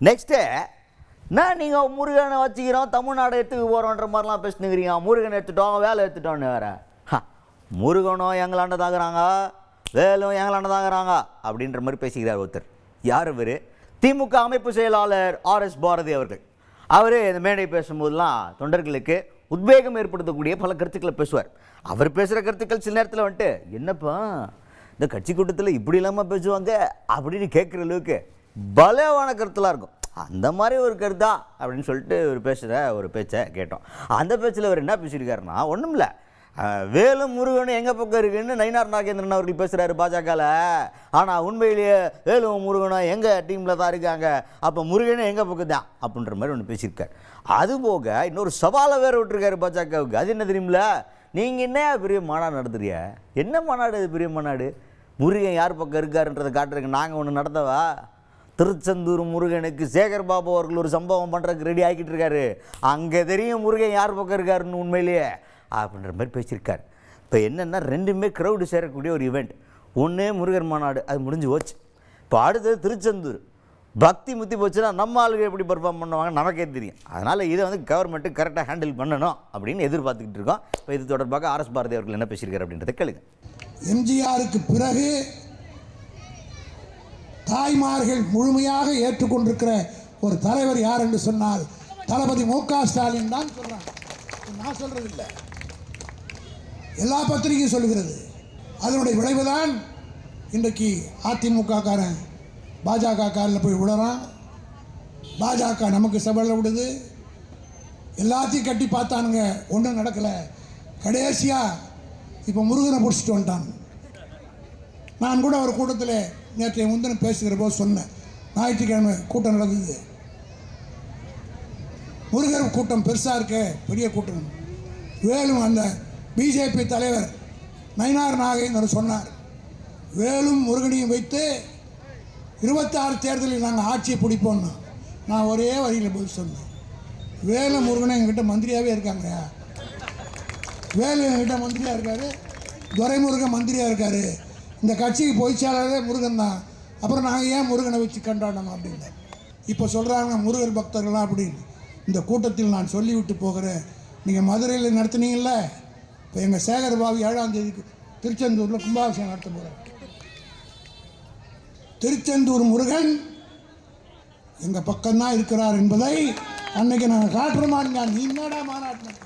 Next நான் நீங்கள் முருகனை வச்சுக்கிறோம் தமிழ்நாடு எடுத்துக்க போகிறோன்ற மாதிரிலாம் பேசினுக்கிறீங்க. முருகனை எடுத்துட்டோம், வேலை எடுத்துட்டோன்னு வேறு. முருகனும் எங்களாண்ட தாக்குறாங்க, வேலும் எங்களாண்ட தாக்குறாங்க அப்படின்ற மாதிரி பேசிக்கிறார் ஒருத்தர். யார் இவர்? திமுக அமைப்பு செயலாளர் RS பாரதி அவர்கள். அவர் இந்த மேடை பேசும்போதெல்லாம் தொண்டர்களுக்கு உத்வேகம் ஏற்படுத்தக்கூடிய பல கருத்துக்களை பேசுவார். அவர் பேசுகிற கருத்துக்கள் சில நேரத்தில் வந்துட்டு என்னப்பா இந்த கட்சி கூட்டத்தில் இப்படி இல்லாமல் பேசுவாங்க அப்படின்னு கேட்குற அளவுக்கு பலவான கருத்துலாம் இருக்கும். அந்த மாதிரி ஒரு கருத்தா அப்படின்னு சொல்லிட்டு ஒரு பேசுகிற ஒரு பேச்சை கேட்டோம். அந்த பேச்சில் அவர் என்ன பேசியிருக்காருன்னா, ஒன்றும் இல்லை, வேலும் முருகனும் எங்கள் பக்கம் இருக்குன்னு நயினார் நாகேந்திரன் அவர்கள் பேசுகிறாரு பாஜகவில். ஆனால் உண்மையிலேயே வேலும் முருகனும் எங்கள் டீமில் தான் இருக்காங்க, அப்போ முருகனும் எங்கள் பக்கம் தான் அப்படின்ற மாதிரி ஒன்று பேசியிருக்காரு. அதுபோக இன்னொரு சவாலை வேறு விட்டுருக்காரு பாஜகவுக்கு. அது என்ன தெரியுமில்ல, நீங்கள் என்ன பெரிய மாநாடு நடத்துறிய? என்ன மாநாடு அது? பெரிய மாநாடு. முருகன் யார் பக்கம் இருக்காருன்றதை காட்டுறதுக்கு நாங்கள் ஒன்று நடத்தவா? திருச்செந்தூர் முருகனுக்கு சேகர் பாபு அவர்கள் ஒரு சம்பவம் பண்ணுறதுக்கு ரெடி ஆகிட்டு இருக்காரு. அங்கே தெரியும் முருகன் யார் பக்கம் இருக்காருன்னு உண்மையிலேயே அப்படின்ற மாதிரி பேசியிருக்காரு. இப்போ என்னென்னா ரெண்டுமே க்ரௌடு சேரக்கூடிய ஒரு ஈவெண்ட். ஒன்று முருகர் மாநாடு, அது முடிஞ்சு போச்சு. இப்போ அடுத்தது திருச்செந்தூர். பக்தி முத்தி போச்சுன்னா நம்ம ஆளுங்க எப்படி பர்ஃபார்ம் பண்ணுவாங்க நமக்கே தெரியும். அதனால் இதை வந்து கவர்மெண்ட்டு கரெக்டாக ஹேண்டில் பண்ணணும் அப்படின்னு எதிர்பார்த்துக்கிட்டு இருக்கோம். இப்போ இது தொடர்பாக RS பாரதி அவர்கள் என்ன பேசியிருக்காரு அப்படின்றத கேளுங்க. எம்ஜிஆருக்கு பிறகு தாய்மார்கள் முழுமையாக ஏற்றுக்கொண்டிருக்கிற ஒரு தலைவர் யார் என்று சொன்னால் தளபதி மு.க. ஸ்டாலின் தான் சொல்றாங்க. நான் சொல்றது இல்லை, எல்லா பத்திரிகையும் சொல்லுகிறது. அதனுடைய விளைவுதான் இன்றைக்கு அதிமுக காரன் பாஜக காரில் போய் விடுறான். பாஜக நமக்கு சபையில் விடுது. எல்லாத்தையும் கட்டி பார்த்தானுங்க, ஒன்றும் நடக்கலை. கடைசியாக இப்போ முருகனை பிடிச்சிட்டு வந்துட்டான். நான் கூட ஒரு கூட்டத்தில் நேற்றைய முந்தின பேசுகிற போது சொன்னேன், ஞாயிற்றுக்கிழமை கூட்டம் நடந்தது. முருகர் கூட்டம் பெருசாக இருக்க, பெரிய கூட்டம். வேலும் அந்த பிஜேபி தலைவர் நயினார் நாகேந்திரன் சொன்னார், வேலும் முருகனையும் வைத்து 26 தேர்தலில் நாங்கள் ஆட்சியை பிடிப்போம்னா. நான் ஒரே வரியில் பதில் சொன்னேன், வேலும் முருகனை எங்கிட்ட மந்திரியாகவே இருக்காங்க. வேலு என்கிட்ட மந்திரியாக இருக்கார், துரைமுருகன் மந்திரியாக இருக்கார், இந்த கட்சிக்கு பொய்ச்சாளரே முருகன் தான். அப்புறம் நாங்கள் ஏன் முருகனை வச்சு கண்டாடணும் அப்படின்னு இப்போ சொல்கிறாங்க முருகர் பக்தர்களாம் அப்படின்னு. இந்த கூட்டத்தில் நான் சொல்லிவிட்டு போகிறேன், நீங்கள் மதுரையில் நடத்துனீங்கல்ல, இப்போ எங்கள் சேகர் பாபு 7ஆம் தேதிக்கு திருச்செந்தூரில் கும்பாபிஷேகம் நடத்த போகிறார். திருச்செந்தூர் முருகன் எங்கள் பக்கம்தான் இருக்கிறார் என்பதை அன்னைக்கு நாங்கள் காட்டுறோமா? நீ என்னடா மாநாட்டின